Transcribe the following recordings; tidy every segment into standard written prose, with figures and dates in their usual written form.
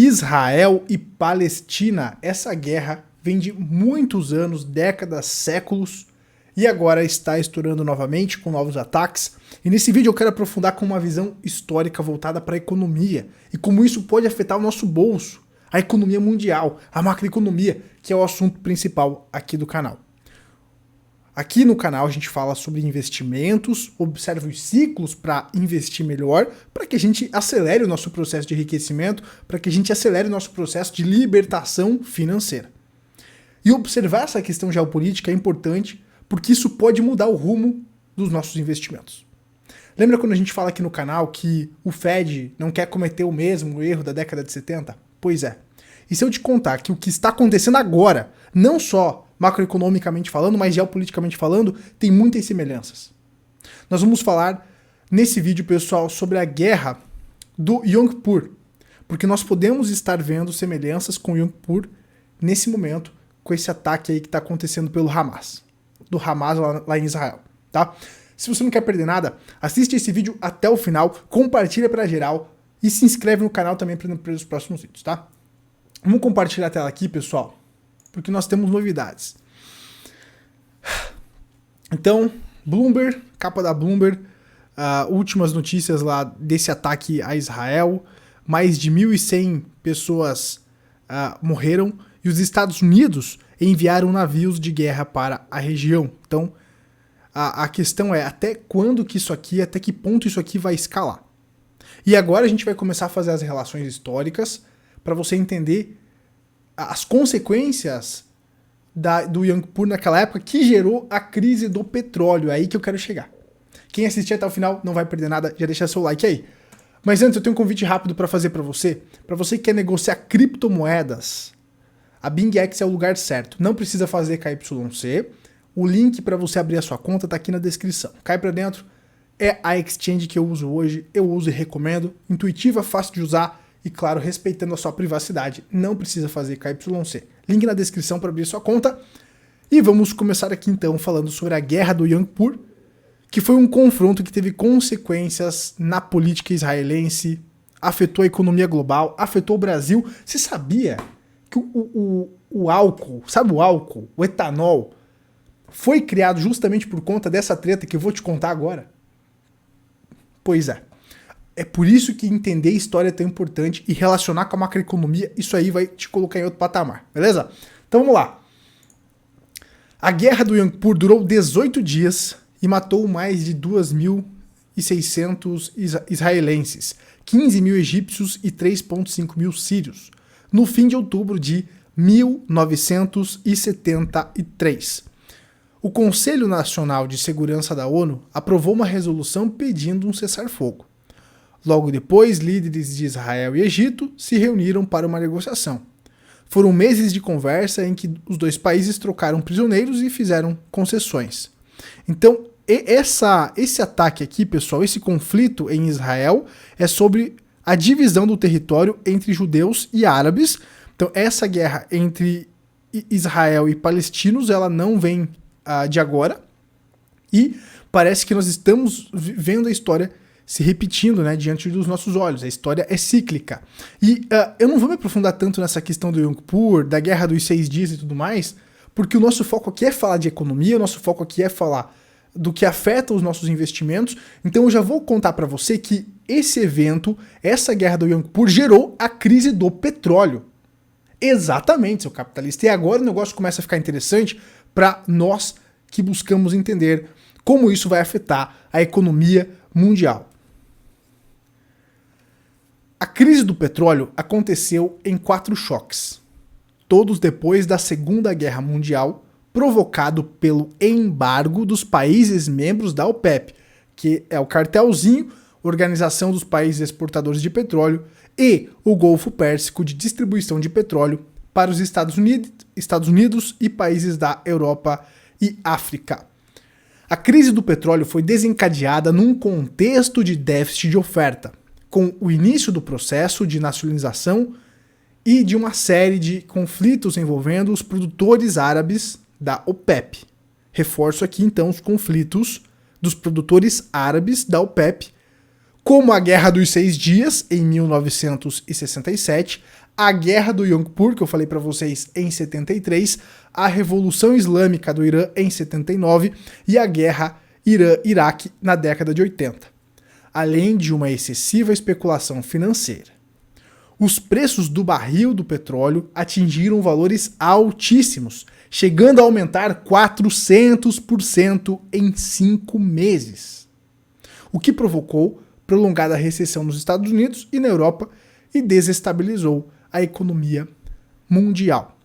Israel e Palestina, essa guerra vem de muitos anos, décadas, séculos, e agora está estourando novamente com novos ataques. E nesse vídeo eu quero aprofundar com uma visão histórica voltada para a economia e como isso pode afetar o nosso bolso, a economia mundial, a macroeconomia, que é o assunto principal aqui do canal. Aqui no canal a gente fala sobre investimentos, observa os ciclos para investir melhor, para que a gente acelere o nosso processo de enriquecimento, para que a gente acelere o nosso processo de libertação financeira. E observar essa questão geopolítica é importante, porque isso pode mudar o rumo dos nossos investimentos. Lembra quando a gente fala aqui no canal que o Fed não quer cometer o mesmo erro da década de 70? Pois é. E se eu te contar que o que está acontecendo agora, não só macroeconomicamente falando, mas geopoliticamente falando, tem muitas semelhanças. Nós vamos falar nesse vídeo, pessoal, sobre a guerra do Yom Kippur, porque nós podemos estar vendo semelhanças com o Yom Kippur nesse momento, com esse ataque aí que está acontecendo pelo Hamas, do Hamas lá em Israel, tá? Se você não quer perder nada, assiste esse vídeo até o final, compartilha para geral e se inscreve no canal também para os próximos vídeos, tá? Vamos compartilhar a tela aqui, pessoal, porque nós temos novidades. Então, Bloomberg, capa da Bloomberg, últimas notícias lá desse ataque a Israel, mais de 1.100 pessoas morreram e os Estados Unidos enviaram navios de guerra para a região. Então, a questão é até quando que isso aqui, até que ponto isso aqui vai escalar. E agora a gente vai começar a fazer as relações históricas para você entender as consequências do Yom Kippur naquela época que gerou a crise do petróleo. É aí que eu quero chegar. Quem assistir até o final não vai perder nada, já deixa seu like aí. Mas antes eu tenho um convite rápido para fazer para você que quer negociar criptomoedas. A BingX é o lugar certo. Não precisa fazer KYC. O link para você abrir a sua conta está aqui na descrição. Cai para dentro. É a exchange que eu uso hoje. Eu uso e recomendo. Intuitiva, fácil de usar e, claro, respeitando a sua privacidade. Não precisa fazer KYC. Link na descrição para abrir sua conta. E vamos começar aqui então falando sobre a guerra do Yom Kippur, que foi um confronto que teve consequências na política israelense, afetou a economia global, afetou o Brasil. Você sabia que o álcool, sabe o álcool, o etanol, foi criado justamente por conta dessa treta que eu vou te contar agora? Pois é. É por isso que entender história é tão importante e relacionar com a macroeconomia, isso aí vai te colocar em outro patamar, beleza? Então vamos lá. A guerra do Yom Kippur durou 18 dias e matou mais de 2.600 israelenses, 15 mil egípcios e 3,5 mil sírios, no fim de outubro de 1973. O Conselho Nacional de Segurança da ONU aprovou uma resolução pedindo um cessar-fogo. Logo depois, líderes de Israel e Egito se reuniram para uma negociação. Foram meses de conversa em que os dois países trocaram prisioneiros e fizeram concessões. Então, esse ataque aqui, pessoal, esse conflito em Israel é sobre a divisão do território entre judeus e árabes. Então, essa guerra entre Israel e palestinos, ela não vem de agora. E parece que nós estamos vendo a história se repetindo, né, diante dos nossos olhos. A história é cíclica. E eu não vou me aprofundar tanto nessa questão do Yom Kippur, da guerra dos 6 dias e tudo mais, porque o nosso foco aqui é falar de economia, o nosso foco aqui é falar do que afeta os nossos investimentos. Então eu já vou contar para você que esse evento, essa guerra do Yom Kippur, gerou a crise do petróleo. Exatamente, seu capitalista. E agora o negócio começa a ficar interessante para nós que buscamos entender como isso vai afetar a economia mundial. A crise do petróleo aconteceu em 4 choques, todos depois da Segunda Guerra Mundial, provocado pelo embargo dos países membros da OPEP, que é o cartelzinho, Organização dos Países Exportadores de Petróleo, e o Golfo Pérsico de distribuição de petróleo para os Estados Unidos e países da Europa e África. A crise do petróleo foi desencadeada num contexto de déficit de oferta, com o início do processo de nacionalização e de uma série de conflitos envolvendo os produtores árabes da OPEP. Reforço aqui então os conflitos dos produtores árabes da OPEP como a Guerra dos Seis Dias, em 1967, a Guerra do Yom Kippur, que eu falei para vocês, em 73, a Revolução Islâmica do Irã, em 79, e a Guerra Irã-Iraque, na década de 80, além de uma excessiva especulação financeira. Os preços do barril do petróleo atingiram valores altíssimos, chegando a aumentar 400% em 5 meses, o que provocou prolongada recessão nos Estados Unidos e na Europa e desestabilizou a economia mundial.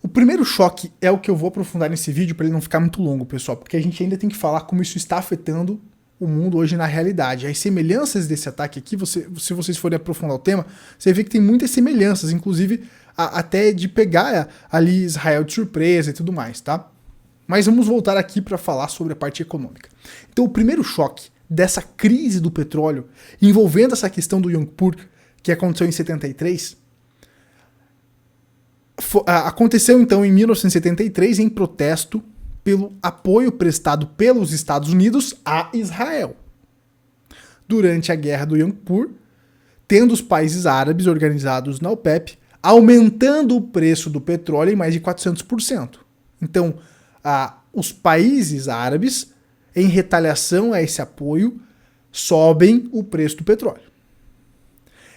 O primeiro choque é o que eu vou aprofundar nesse vídeo para ele não ficar muito longo, pessoal, porque a gente ainda tem que falar como isso está afetando o mundo hoje na realidade. As semelhanças desse ataque aqui, se vocês forem aprofundar o tema, você vê que tem muitas semelhanças, inclusive até de pegar ali Israel de surpresa e tudo mais, tá? Mas vamos voltar aqui para falar sobre a parte econômica. Então, o primeiro choque dessa crise do petróleo, envolvendo essa questão do Yom Kippur, que aconteceu em 73, aconteceu então em 1973 em protesto pelo apoio prestado pelos Estados Unidos a Israel. Durante a Guerra do Yom Kippur, tendo os países árabes organizados na OPEP, aumentando o preço do petróleo em mais de 400%. Então, os países árabes, em retaliação a esse apoio, sobem o preço do petróleo.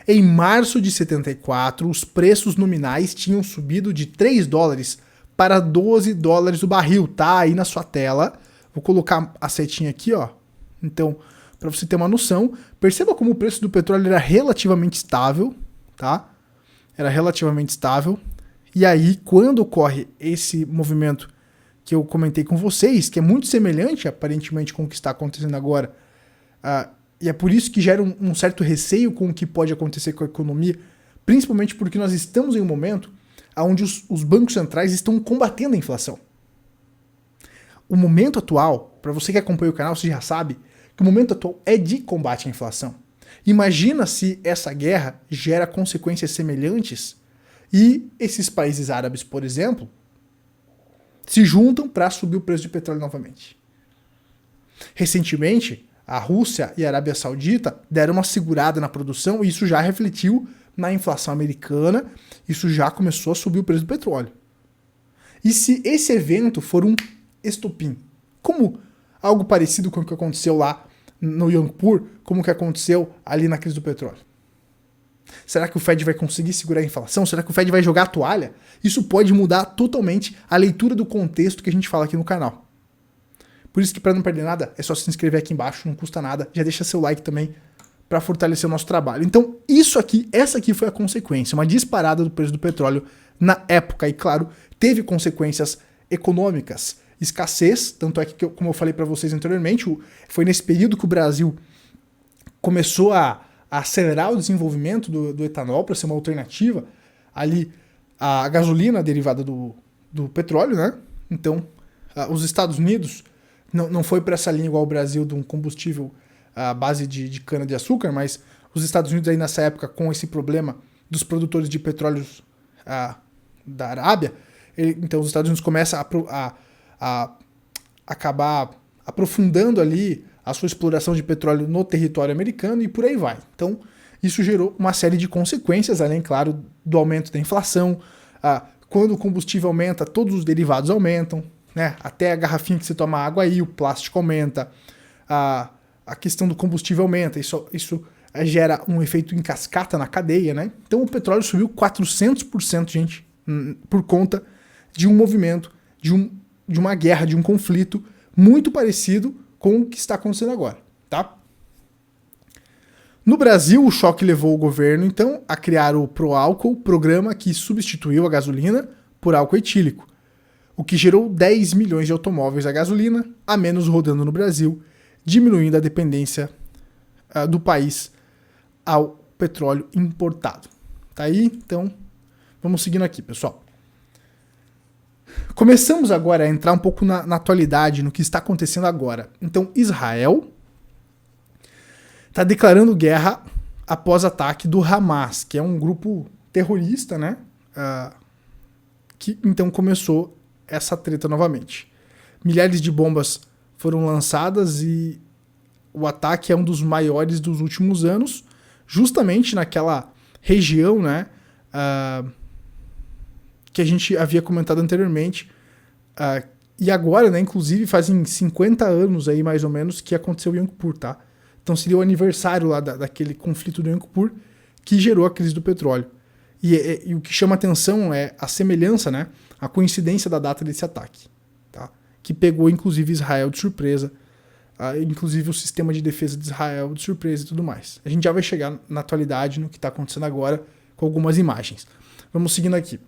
Em março de 74, os preços nominais tinham subido de 3 dólares para 12 dólares o barril, tá aí na sua tela. Vou colocar a setinha aqui, ó. Então, para você ter uma noção, perceba como o preço do petróleo era relativamente estável, tá? Era relativamente estável. E aí, quando ocorre esse movimento que eu comentei com vocês, que é muito semelhante, aparentemente, com o que está acontecendo agora, e é por isso que gera um certo receio com o que pode acontecer com a economia, principalmente porque nós estamos em um momento onde os bancos centrais estão combatendo a inflação. O momento atual, para você que acompanha o canal, você já sabe que o momento atual é de combate à inflação. Imagina se essa guerra gera consequências semelhantes e esses países árabes, por exemplo, se juntam para subir o preço de petróleo novamente. Recentemente, a Rússia e a Arábia Saudita deram uma segurada na produção e isso já refletiu na inflação americana, isso já começou a subir o preço do petróleo. E se esse evento for um estopim, como algo parecido com o que aconteceu lá no Yom Kippur, como o que aconteceu ali na crise do petróleo? Será que o Fed vai conseguir segurar a inflação? Será que o Fed vai jogar a toalha? Isso pode mudar totalmente a leitura do contexto que a gente fala aqui no canal. Por isso que, para não perder nada, é só se inscrever aqui embaixo, não custa nada. Já deixa seu like também para fortalecer o nosso trabalho. Então, essa aqui foi a consequência, uma disparada do preço do petróleo na época. E, claro, teve consequências econômicas, escassez, tanto é que, como eu falei para vocês anteriormente, foi nesse período que o Brasil começou a acelerar o desenvolvimento do etanol para ser uma alternativa ali à gasolina derivada do petróleo, né? Então, os Estados Unidos não foi para essa linha igual o Brasil de um combustível à base de cana-de-açúcar, mas os Estados Unidos aí nessa época, com esse problema dos produtores de petróleo da Arábia, então os Estados Unidos começam a acabar aprofundando ali a sua exploração de petróleo no território americano e por aí vai. Então, isso gerou uma série de consequências, além, claro, do aumento da inflação. Quando o combustível aumenta, todos os derivados aumentam, né? Até a garrafinha que você toma água aí, o plástico aumenta, a questão do combustível aumenta, isso gera um efeito em cascata na cadeia, né? Então o petróleo subiu 400%, gente, por conta de um movimento, de uma guerra, de um conflito muito parecido com o que está acontecendo agora, tá? No Brasil, o choque levou o governo, então, a criar o Proálcool, programa que substituiu a gasolina por álcool etílico, o que gerou 10 milhões de automóveis a gasolina a menos rodando no Brasil, diminuindo a dependência do país ao petróleo importado. Tá aí? Então, vamos seguindo aqui, pessoal. Começamos agora a entrar um pouco na atualidade, no que está acontecendo agora. Então, Israel está declarando guerra após ataque do Hamas, que é um grupo terrorista, né? Que então começou essa treta novamente. Milhares de bombas foram lançadas e o ataque é um dos maiores dos últimos anos, justamente naquela região, né, que a gente havia comentado anteriormente, e agora, né, inclusive fazem 50 anos aí mais ou menos que aconteceu o Yom Kippur, tá? Então seria o aniversário lá daquele conflito do Yom Kippur que gerou a crise do petróleo. E o que chama atenção é a semelhança, né, a coincidência da data desse ataque, tá? Que pegou inclusive Israel de surpresa, inclusive o sistema de defesa de Israel de surpresa e tudo mais. A gente já vai chegar na atualidade, no que está acontecendo agora, com algumas imagens. Vamos seguindo aqui.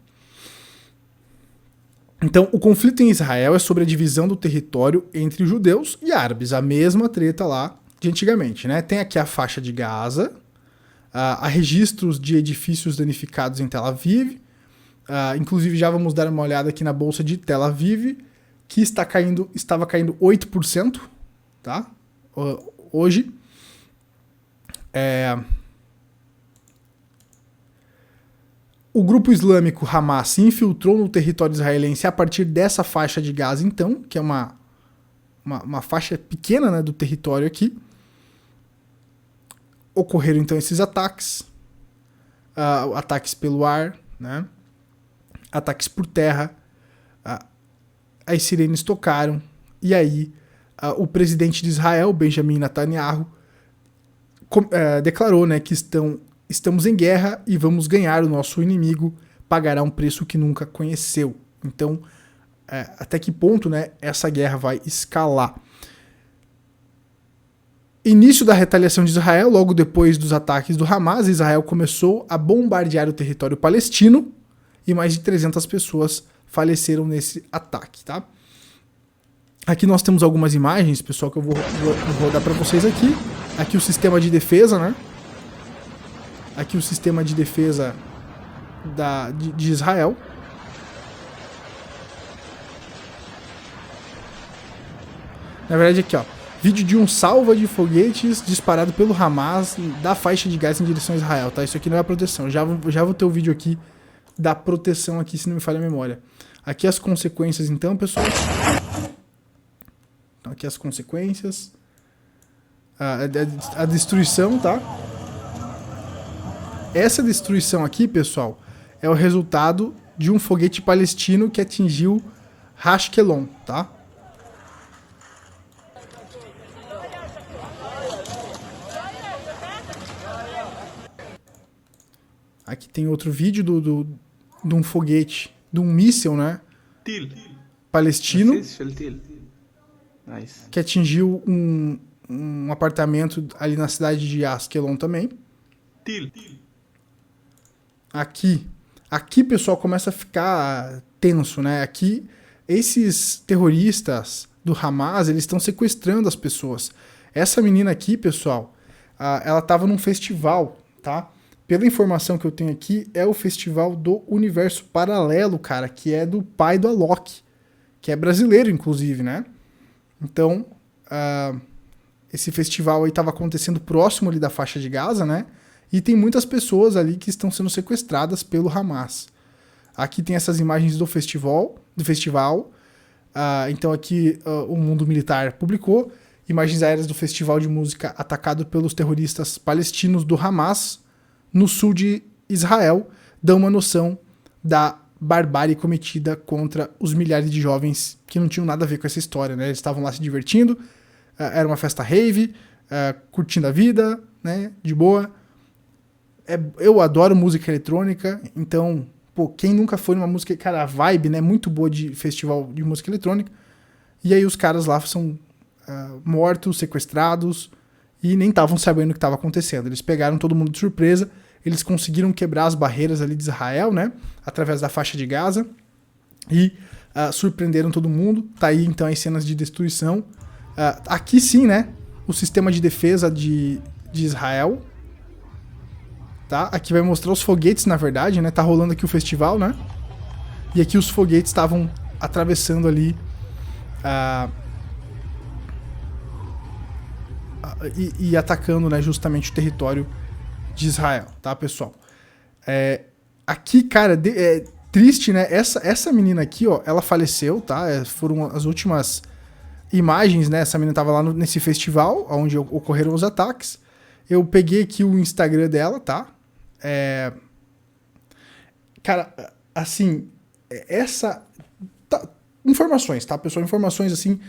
Então, o conflito em Israel é sobre a divisão do território entre judeus e árabes, a mesma treta lá de antigamente, né? Tem aqui a faixa de Gaza, há registros de edifícios danificados em Tel Aviv, inclusive já vamos dar uma olhada aqui na bolsa de Tel Aviv, que estava caindo 8%, tá? Hoje. O grupo islâmico Hamas se infiltrou no território israelense a partir dessa faixa de Gaza, então, que é uma faixa pequena, né, do território aqui. Ocorreram então esses ataques, ataques pelo ar, né, ataques por terra, as sirenes tocaram, e aí o presidente de Israel, Benjamin Netanyahu, declarou, né, que estamos em guerra e vamos ganhar, o nosso inimigo pagará um preço que nunca conheceu. Então, até que ponto, né, essa guerra vai escalar? Início da retaliação de Israel, logo depois dos ataques do Hamas, Israel começou a bombardear o território palestino e mais de 300 pessoas faleceram nesse ataque, tá? Aqui nós temos algumas imagens, pessoal, que eu vou rodar para vocês aqui. Aqui o sistema de defesa, né? Aqui o sistema de defesa de Israel. Na verdade aqui, ó, vídeo de um salva de foguetes disparado pelo Hamas da faixa de Gaza em direção a Israel, tá? Isso aqui não é a proteção. Já vou ter o vídeo aqui da proteção aqui, se não me falha a memória. Aqui as consequências então, pessoal. Então, aqui as consequências. A destruição, tá? Essa destruição aqui, pessoal, é o resultado de um foguete palestino que atingiu Ashkelon, tá? Aqui tem outro vídeo de um foguete, de um míssil, né? Palestino, que atingiu um apartamento ali na cidade de Ashkelon também. Aqui, pessoal, começa a ficar tenso, né? Aqui, esses terroristas do Hamas, eles estão sequestrando as pessoas. Essa menina aqui, pessoal, ela estava num festival, tá? Pela informação que eu tenho aqui, é o festival do Universo Paralelo, cara, que é do pai do Alok, que é brasileiro, inclusive, né? Então, esse festival aí estava acontecendo próximo ali da faixa de Gaza, né? E tem muitas pessoas ali que estão sendo sequestradas pelo Hamas. Aqui tem essas imagens do festival. Então aqui o Mundo Militar publicou imagens aéreas do festival de música atacado pelos terroristas palestinos do Hamas no sul de Israel, dão uma noção da barbárie cometida contra os milhares de jovens que não tinham nada a ver com essa história, né? Eles estavam lá se divertindo, era uma festa rave, curtindo a vida, né? De boa. Eu adoro música eletrônica, então, pô, quem nunca foi numa música, cara, a vibe, né, muito boa de festival de música eletrônica, e aí os caras lá são mortos, sequestrados, e nem estavam sabendo o que estava acontecendo. Eles pegaram todo mundo de surpresa, eles conseguiram quebrar as barreiras ali de Israel, né, através da faixa de Gaza, e surpreenderam todo mundo. Tá aí, então, as cenas de destruição. Aqui sim, né, o sistema de defesa de Israel. Tá? Aqui vai mostrar os foguetes, na verdade, né? Tá rolando aqui o festival, né? E aqui os foguetes estavam atravessando ali e atacando, né, justamente o território de Israel, tá, pessoal? Aqui, cara, triste, né? Essa menina aqui, ó, ela faleceu, tá? Foram as últimas imagens, né? Essa menina tava lá nesse festival onde ocorreram os ataques. Eu peguei aqui o Instagram dela, tá? Cara, assim, informações, tá, pessoal? Informações, assim...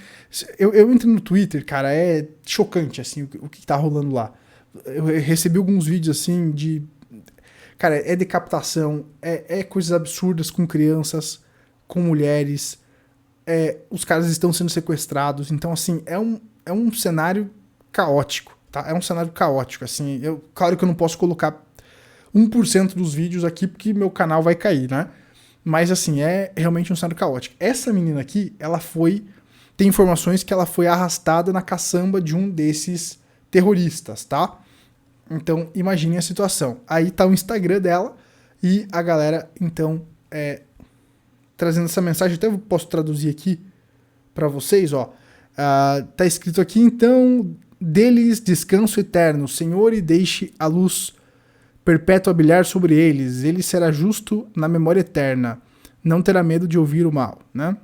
Eu entrei no Twitter, cara, é chocante, assim, o que tá rolando lá. Eu recebi alguns vídeos, assim, de... Cara, é decapitação, é coisas absurdas com crianças, com mulheres... os caras estão sendo sequestrados. Então, assim, é um cenário caótico, tá? É um cenário caótico, assim. Claro que eu não posso colocar 1% dos vídeos aqui porque meu canal vai cair, né? Mas, assim, é realmente um cenário caótico. Essa menina aqui, tem informações que ela foi arrastada na caçamba de um desses terroristas, tá? Então, imagine a situação. Aí tá o Instagram dela e a galera, então, trazendo essa mensagem, até posso traduzir aqui para vocês, ó. Tá escrito aqui, então, deles descanso eterno, Senhor, e deixe a luz perpétua brilhar sobre eles. Ele será justo na memória eterna, não terá medo de ouvir o mal, né?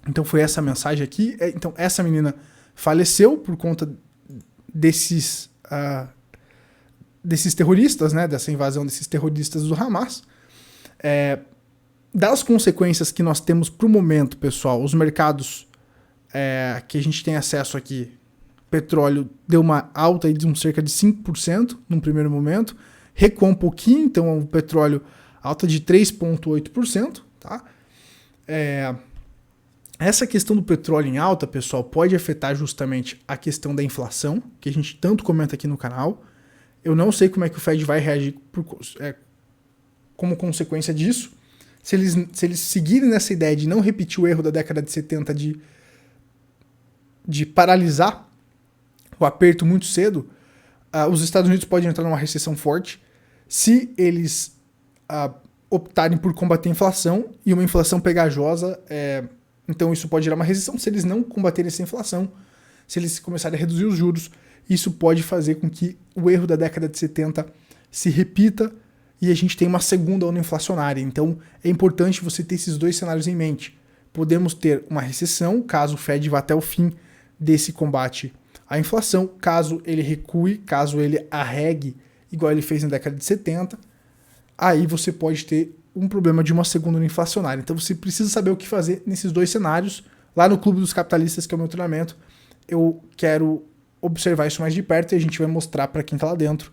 Então foi essa mensagem aqui. Então essa menina faleceu por conta desses terroristas, né? Dessa invasão desses terroristas do Hamas. Das consequências que nós temos pro momento, pessoal, os mercados que a gente tem acesso aqui, petróleo deu uma alta aí de cerca de 5% num primeiro momento, recuou um pouquinho, então o petróleo alta de 3,8%, tá? Essa questão do petróleo em alta, pessoal, pode afetar justamente a questão da inflação, que a gente tanto comenta aqui no canal. Eu não sei como é que o Fed vai reagir como consequência disso. Se eles seguirem nessa ideia de não repetir o erro da década de 70 de paralisar o aperto muito cedo, os Estados Unidos podem entrar numa recessão forte se eles optarem por combater a inflação, e uma inflação pegajosa, então isso pode gerar uma recessão. Se eles não combaterem essa inflação, se eles começarem a reduzir os juros, isso pode fazer com que o erro da década de 70 se repita e a gente tenha uma segunda onda inflacionária. Então é importante você ter esses dois cenários em mente. Podemos ter uma recessão, caso o Fed vá até o fim desse combate à inflação, caso ele recue, caso ele arregue, igual ele fez na década de 70, aí você pode ter um problema de uma segunda onda inflacionária. Então você precisa saber o que fazer nesses dois cenários. Lá no Clube dos Capitalistas, que é o meu treinamento, eu quero observar isso mais de perto e a gente vai mostrar para quem está lá dentro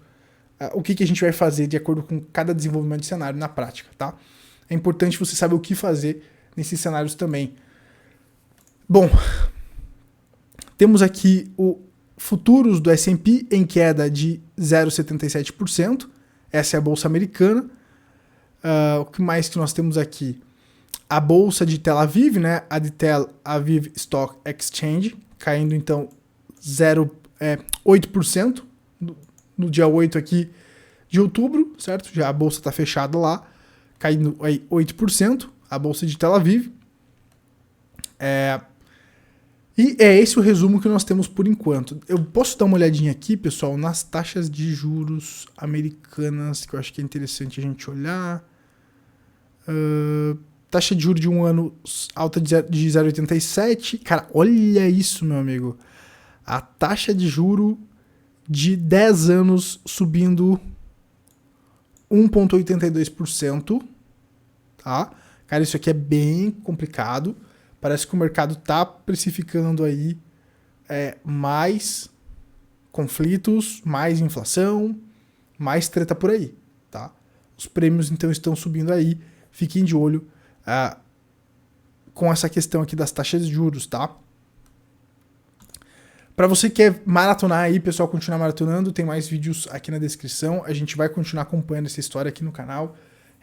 o que a gente vai fazer de acordo com cada desenvolvimento de cenário na prática, tá? É importante você saber o que fazer nesses cenários também. Bom, temos aqui o futuros do S&P em queda de 0,77%. Essa é a bolsa americana. O que mais que nós temos aqui? A bolsa de Tel Aviv, né? A de Tel Aviv Stock Exchange, caindo então 8% no dia 8 aqui de outubro, certo? Já a bolsa está fechada lá, caindo aí 8%, a bolsa de Tel Aviv. E é esse o resumo que nós temos por enquanto. Eu posso dar uma olhadinha aqui, pessoal, nas taxas de juros americanas, que eu acho que é interessante a gente olhar. Taxa de juros de um ano alta de 0,87. Cara, olha isso, meu amigo. A taxa de juro de 10 anos subindo 1,82%. Tá? Cara, isso aqui é bem complicado. Parece que o mercado está precificando aí mais conflitos, mais inflação, mais treta por aí. Tá? Os prêmios então estão subindo aí. Fiquem de olho com essa questão aqui das taxas de juros, tá? Para você que quer maratonar aí, pessoal, continuar maratonando, tem mais vídeos aqui na descrição. A gente vai continuar acompanhando essa história aqui no canal.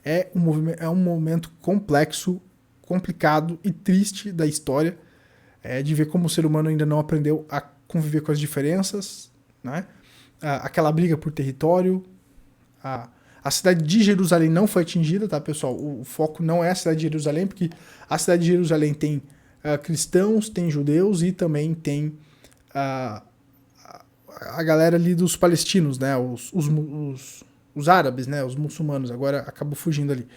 É um momento complexo, complicado e triste da história, de ver como o ser humano ainda não aprendeu a conviver com as diferenças, né? Aquela briga por território. A cidade de Jerusalém não foi atingida, tá, pessoal? O foco não é a cidade de Jerusalém, porque a cidade de Jerusalém tem cristãos, tem judeus e também tem a galera ali dos palestinos, né? Os árabes, né? Os muçulmanos. Agora acabou fugindo ali.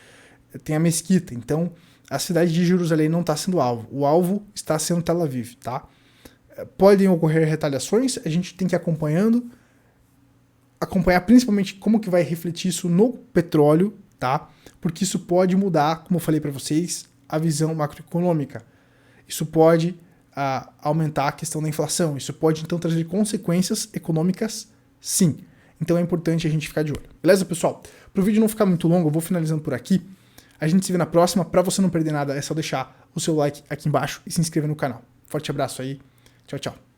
Tem a mesquita. Então, a cidade de Jerusalém não está sendo alvo. O alvo está sendo Tel Aviv, tá? podem ocorrer retaliações, a gente tem que ir acompanhar principalmente como que vai refletir isso no petróleo, tá? Porque isso pode mudar, como eu falei para vocês, a visão macroeconômica. Isso pode aumentar a questão da inflação. Isso pode, então, trazer consequências econômicas, sim. Então é importante a gente ficar de olho. Beleza, pessoal? Para o vídeo não ficar muito longo, eu vou finalizando por aqui. A gente se vê na próxima. Para você não perder nada, é só deixar o seu like aqui embaixo e se inscrever no canal. Forte abraço aí. Tchau, tchau.